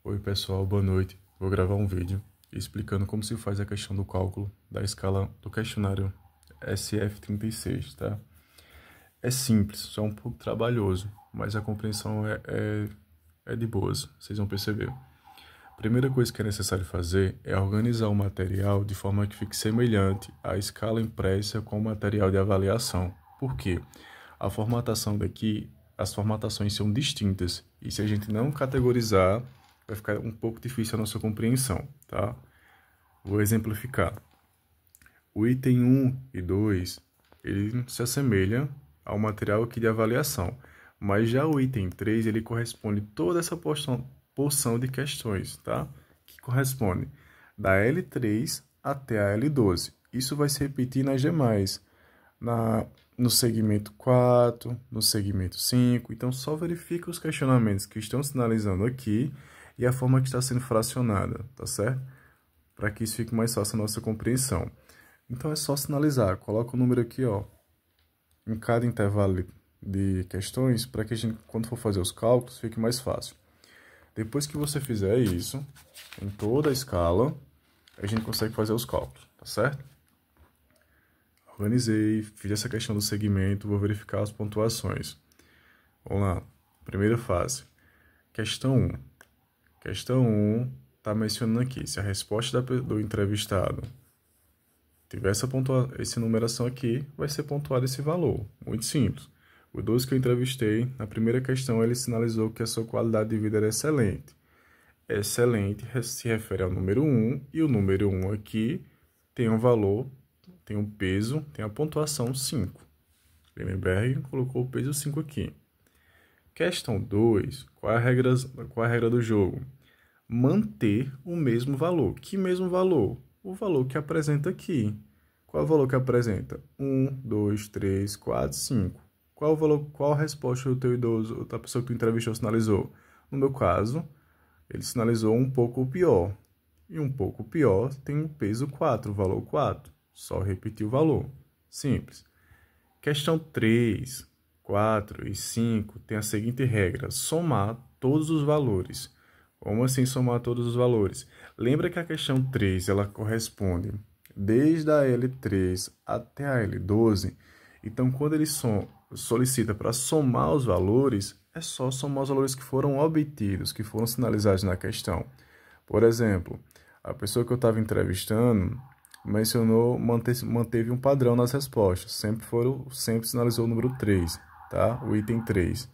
Oi pessoal, boa noite. Vou gravar um vídeo explicando como se faz a questão do cálculo da escala do questionário SF36, tá? É simples, só um pouco trabalhoso, mas a compreensão é de boas, vocês vão perceber. A primeira coisa que é necessário fazer é organizar o material de forma que fique semelhante à escala impressa com o material de avaliação. Por quê? A formatação daqui, as formatações são distintas, e se a gente não categorizar, vai ficar um pouco difícil a nossa compreensão, tá? Vou exemplificar. O item 1 e 2, ele se assemelha ao material aqui de avaliação, mas já o item 3, ele corresponde toda essa porção de questões, tá? Que corresponde da L3 até a L12. Isso vai se repetir nas demais, no segmento 4, no segmento 5. Então, só verifica os questionamentos que estão sinalizando aqui e a forma que está sendo fracionada, tá certo? Para que isso fique mais fácil a nossa compreensão. Então, é só sinalizar. Coloca o número aqui, ó, em cada intervalo de questões, para que a gente, quando for fazer os cálculos, fique mais fácil. Depois que você fizer isso, em toda a escala, a gente consegue fazer os cálculos, tá certo? Organizei, fiz essa questão do segmento, vou verificar as pontuações. Vamos lá. Primeira fase. Questão 1. Questão 1 está mencionando aqui, se a resposta do entrevistado tiver essa numeração aqui, vai ser pontuado esse valor. Muito simples. O 2 que eu entrevistei, na primeira questão, ele sinalizou que a sua qualidade de vida era excelente. Excelente se refere ao número 1, e o número 1 aqui tem um valor, tem um peso, tem a pontuação 5. Lemberg colocou o peso 5 aqui. Questão 2, qual é a regra do jogo? Manter o mesmo valor. Que mesmo valor? O valor que apresenta aqui. Qual é o valor que apresenta? 1, 2, 3, 4, 5. Qual o valor, qual a resposta do teu idoso, da pessoa que tu entrevistou, sinalizou? No meu caso, ele sinalizou um pouco pior. E um pouco pior tem o peso 4, o valor 4. Só repetir o valor. Simples. Questão 3, 4 e 5 tem a seguinte regra: somar todos os valores. Como assim somar todos os valores? Lembra que a questão 3 ela corresponde desde a L3 até a L12. Então, quando ele solicita para somar os valores, é só somar os valores que foram obtidos, que foram sinalizados na questão. Por exemplo, a pessoa que eu estava entrevistando mencionou, manteve um padrão nas respostas. Sempre sinalizou o número 3, tá? O item 3.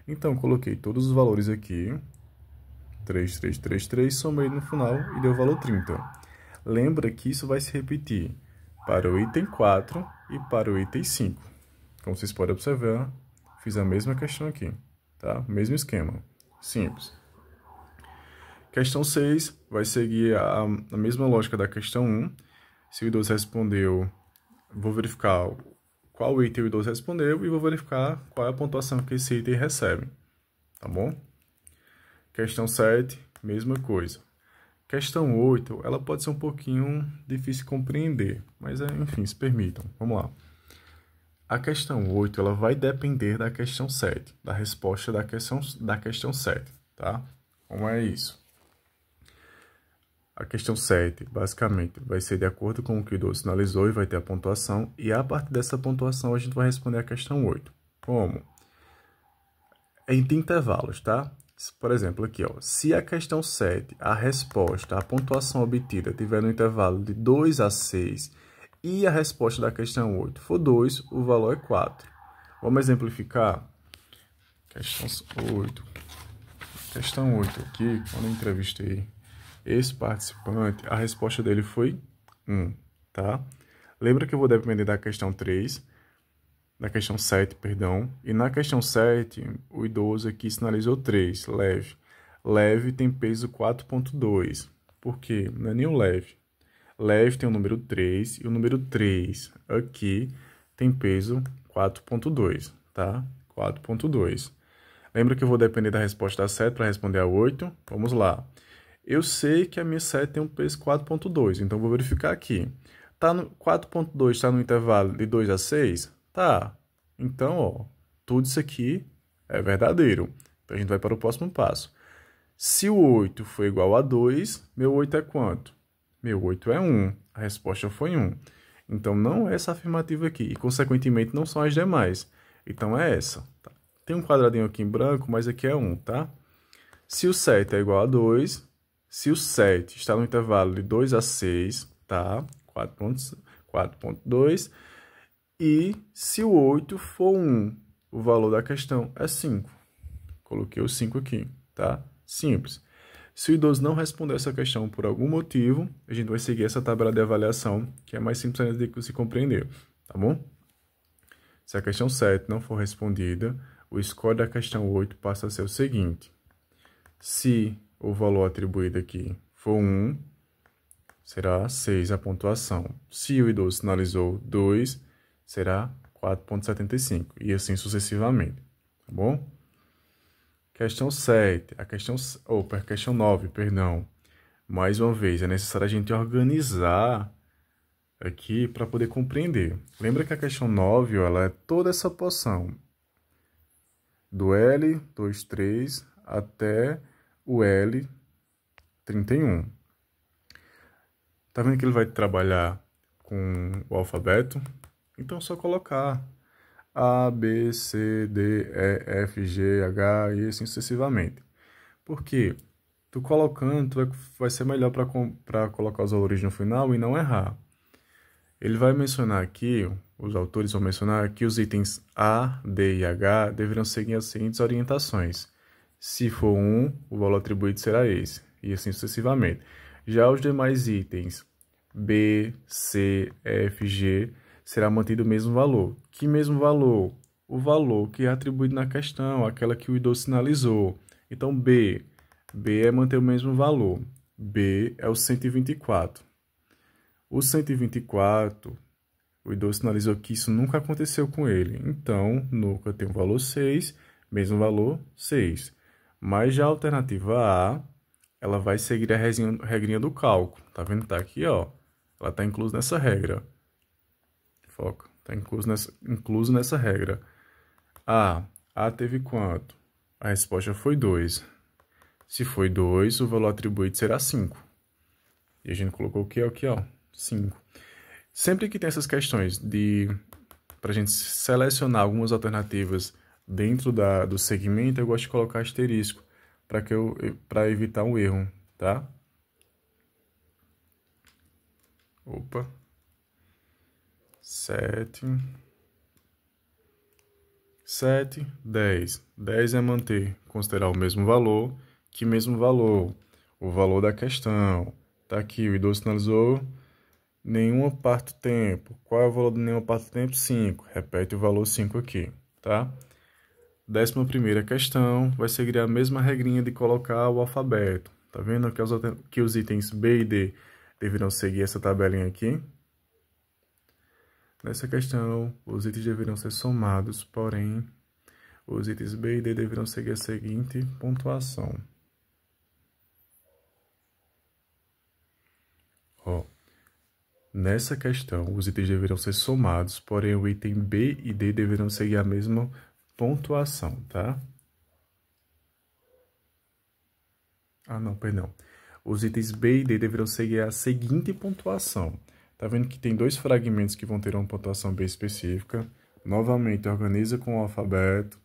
Então, coloquei todos os valores aqui. 3, 3, 3, 3, somei no final e deu o valor 30. Lembra que isso vai se repetir para o item 4 e para o item 5. Como vocês podem observar, fiz a mesma questão aqui, tá? Mesmo esquema. Simples. Questão 6 vai seguir a mesma lógica da questão 1. Se o idoso respondeu, vou verificar qual item o idoso respondeu e vou verificar qual é a pontuação que esse item recebe, tá bom? Questão 7, mesma coisa. Questão 8, ela pode ser um pouquinho difícil de compreender, mas enfim, se permitam. Vamos lá. A questão 8, ela vai depender da questão 7, da resposta da questão 7, tá? Como é isso? A questão 7, basicamente, vai ser de acordo com o que o idoso sinalizou e vai ter a pontuação, e a partir dessa pontuação a gente vai responder a questão 8. Como? Em intervalos, tá? Por exemplo, aqui, ó, se a questão 7, a resposta, a pontuação obtida tiver no intervalo de 2 a 6 e a resposta da questão 8 for 2, o valor é 4. Vamos exemplificar? Questão 8. Questão 8 aqui, quando eu entrevistei esse participante, a resposta dele foi 1, tá? Lembra que eu vou depender da questão 3, da questão 7, perdão, e na questão 7, o idoso aqui sinalizou 3, leve. Leve tem peso 4,2. Por quê? Não é nem o leve. Leve tem o número 3, e o número 3 aqui tem peso 4,2, tá? 4,2. Lembra que eu vou depender da resposta da 7 para responder a 8? Vamos lá. Eu sei que a minha 7 tem um peso 4,2, então vou verificar aqui. 4,2 está no intervalo de 2 a 6? Tá. Então, ó, tudo isso aqui é verdadeiro. Então, a gente vai para o próximo passo. Se o 8 for igual a 2, meu 8 é quanto? Meu 8 é 1. A resposta foi 1. Então, não é essa afirmativa aqui. E, consequentemente, não são as demais. Então, é essa. Tá? Tem um quadradinho aqui em branco, mas aqui é 1, tá? Se o 7 é igual a 2, se o 7 está no intervalo de 2 a 6, tá? 4.2. E se o 8 for 1, o valor da questão é 5. Coloquei o 5 aqui, tá? Simples. Se o idoso não responder essa questão por algum motivo, a gente vai seguir essa tabela de avaliação, que é mais simples ainda de se compreender, tá bom? Se a questão 7 não for respondida, o score da questão 8 passa a ser o seguinte. Se o valor atribuído aqui for 1, será 6 a pontuação. Se o idoso sinalizou 2, será 4.75, e assim sucessivamente, tá bom? Questão 7, questão 9, perdão. Mais uma vez, é necessário a gente organizar aqui para poder compreender. Lembra que a questão 9, ó, ela é toda essa porção do L23 até o L31. Tá vendo que ele vai trabalhar com o alfabeto? Então é só colocar A, B, C, D, E, F, G, H e assim sucessivamente. Por quê? Tu colocando, vai ser melhor para colocar os valores no final e não errar. Ele vai mencionar aqui, os autores vão mencionar que os itens A, D e H deverão seguir as seguintes orientações. Se for 1, o valor atribuído será esse, e assim sucessivamente. Já os demais itens B, C, F, G será mantido o mesmo valor. Que mesmo valor? O valor que é atribuído na questão, aquela que o idoso sinalizou. Então, B é manter o mesmo valor. B é o 124. O 124, o idoso sinalizou que isso nunca aconteceu com ele. Então, nunca tem o valor 6, mesmo valor 6. Mas já a alternativa A, ela vai seguir a regrinha do cálculo. Tá vendo? Tá aqui, ó. Ela está inclusa nessa regra. Foca. Está incluso nessa regra. A teve quanto? A resposta foi 2. Se foi 2, o valor atribuído será 5. E a gente colocou o que aqui, ó? 5. Sempre que tem essas questões para a gente selecionar algumas alternativas dentro do segmento, eu gosto de colocar asterisco para evitar um erro, tá? Opa. 7, 10. 10 é manter, considerar o mesmo valor. Que mesmo valor? O valor da questão. Tá aqui, o idoso sinalizou nenhuma parte do tempo. Qual é o valor de nenhuma parte do tempo? 5. Repete o valor 5 aqui, tá? 11ª questão vai seguir a mesma regrinha de colocar o alfabeto. Tá vendo que os itens B e D deverão seguir essa tabelinha aqui? Nessa questão, os itens deverão ser somados, porém, os itens B e D deverão seguir a seguinte pontuação. Ó, nessa questão, os itens deverão ser somados, porém, o item B e D deverão seguir a mesma pontuação, tá? Ah, não, perdão. Os itens B e D deverão seguir a seguinte pontuação. Tá vendo que tem dois fragmentos que vão ter uma pontuação bem específica. Novamente, organiza com o alfabeto.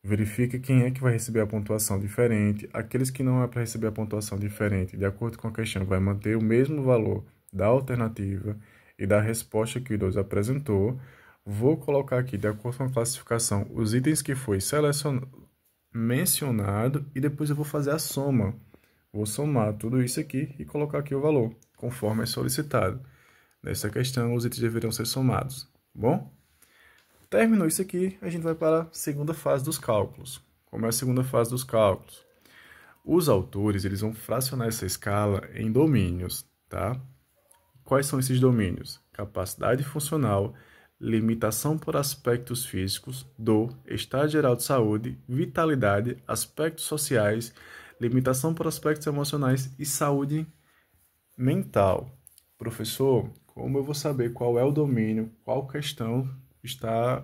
Verifica quem é que vai receber a pontuação diferente. Aqueles que não é para receber a pontuação diferente, de acordo com a questão, vai manter o mesmo valor da alternativa e da resposta que o idoso apresentou. Vou colocar aqui, de acordo com a classificação, os itens que foi mencionado e depois eu vou fazer a soma. Vou somar tudo isso aqui e colocar aqui o valor, conforme é solicitado. Nessa questão, os itens deverão ser somados, tá bom? Terminou isso aqui, a gente vai para a segunda fase dos cálculos. Como é a segunda fase dos cálculos? Os autores eles vão fracionar essa escala em domínios, tá? Quais são esses domínios? Capacidade funcional, limitação por aspectos físicos, dor, estado geral de saúde, vitalidade, aspectos sociais, limitação por aspectos emocionais e saúde mental. Professor, como eu vou saber qual é o domínio, qual questão está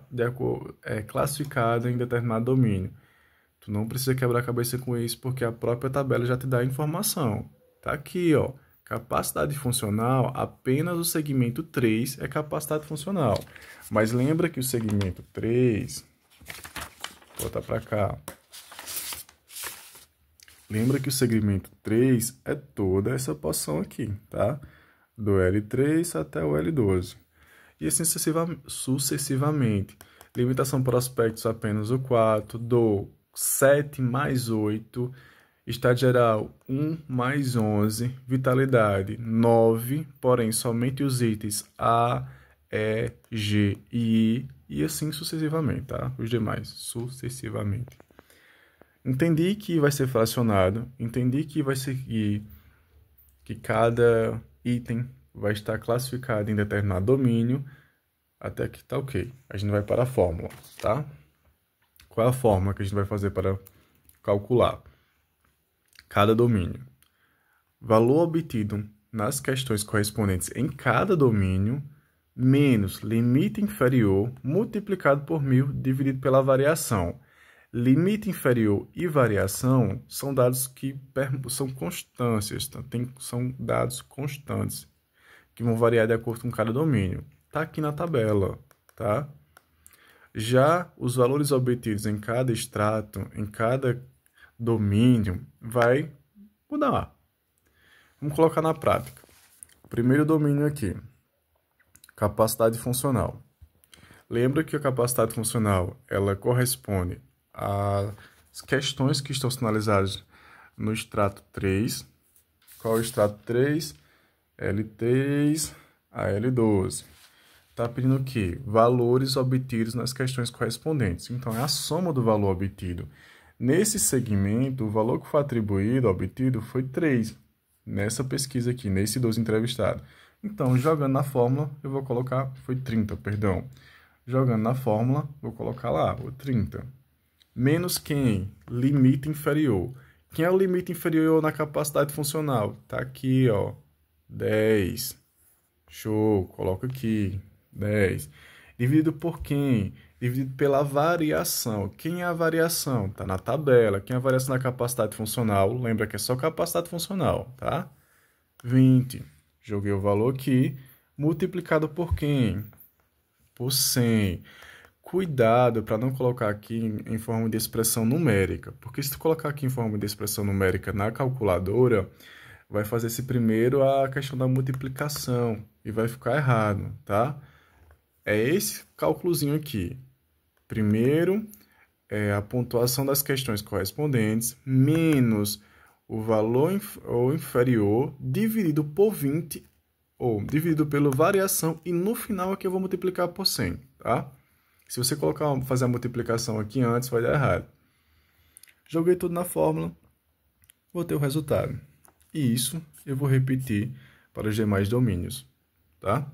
classificada em determinado domínio? Tu não precisa quebrar a cabeça com isso, porque a própria tabela já te dá a informação. Tá aqui, ó. Capacidade funcional, apenas o segmento 3 é capacidade funcional. Mas lembra que o segmento 3... Vou botar para cá. Lembra que o segmento 3 é toda essa porção aqui, tá? Do L3 até o L12. E assim sucessivamente. Limitação por aspectos apenas o 4, do 7 mais 8, estado geral 1 mais 11, vitalidade 9, porém somente os itens A, E, G e I, e assim sucessivamente, tá? Os demais, sucessivamente. Entendi que vai ser fracionado, entendi que vai seguir que cada item vai estar classificado em determinado domínio, até que tá ok. A gente vai para a fórmula, tá? Qual é a fórmula que a gente vai fazer para calcular cada domínio? Valor obtido nas questões correspondentes em cada domínio, menos limite inferior, multiplicado por 1000, dividido pela variação. Limite inferior e variação são dados que são constâncias, tá? São dados constantes, que vão variar de acordo com cada domínio. Está aqui na tabela, tá? Já os valores obtidos em cada extrato, em cada domínio, vai mudar. Vamos colocar na prática. O primeiro domínio aqui, capacidade funcional. Lembra que a capacidade funcional, ela corresponde às questões que estão sinalizadas no extrato 3. Qual é o extrato 3? L3 a L12. Está pedindo o quê? Valores obtidos nas questões correspondentes. Então, é a soma do valor obtido. Nesse segmento, o valor que foi atribuído, obtido, foi 3. Nessa pesquisa aqui, nesse 12 entrevistado. Então, jogando na fórmula, eu vou colocar... Foi 30, perdão. Jogando na fórmula, vou colocar lá, o 30. Menos quem? Limite inferior. Quem é o limite inferior na capacidade funcional? Tá aqui, ó. 10. Show, coloca aqui. 10. Dividido por quem? Dividido pela variação. Quem é a variação? Tá na tabela. Quem é a variação da capacidade funcional? Lembra que é só capacidade funcional, tá? 20. Joguei o valor aqui. Multiplicado por quem? Por 100. Cuidado para não colocar aqui em forma de expressão numérica. Porque se tu colocar aqui em forma de expressão numérica na calculadora, vai fazer esse primeiro a questão da multiplicação. E vai ficar errado, tá? É esse cálculozinho aqui. Primeiro, é a pontuação das questões correspondentes, menos o valor inferior, dividido por 20, ou dividido pela variação, e no final aqui eu vou multiplicar por 100, tá? Se você fazer a multiplicação aqui antes, vai dar errado. Joguei tudo na fórmula, vou ter o resultado. E isso eu vou repetir para os demais domínios, tá?